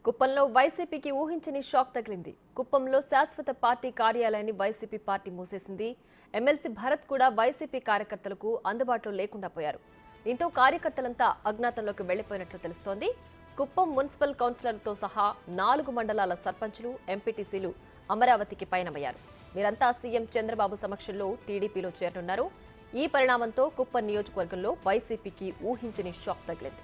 కుప్పంలో వైసీపీకి ఊహించని షాక్ తగిలింది. కుప్పంలో శాశ్వత పార్టీ కార్యాలయాన్ని వైసీపీ పార్టీ మూసేసింది. ఎమ్మెల్సీ భరత్ కూడా వైసీపీ కార్యకర్తలకు అందుబాటులో లేకుండా పోయారు. దీంతో కార్యకర్తలంతా అజ్ఞాతంలోకి వెళ్లిపోయినట్లు తెలుస్తోంది. కుప్పం మున్సిపల్ కౌన్సిలర్లతో సహా 4 మండలాల సర్పంచులు, ఎంపీటీసీలు అమరావతికి పయనమయ్యారు. వీరంతా సీఎం చంద్రబాబు సమక్షంలో టీడీపీలో చేరనున్నారు. ఈ పరిణామంతో కుప్పం నియోజకవర్గంలో వైసీపీకి ఊహించని షాక్ తగిలింది.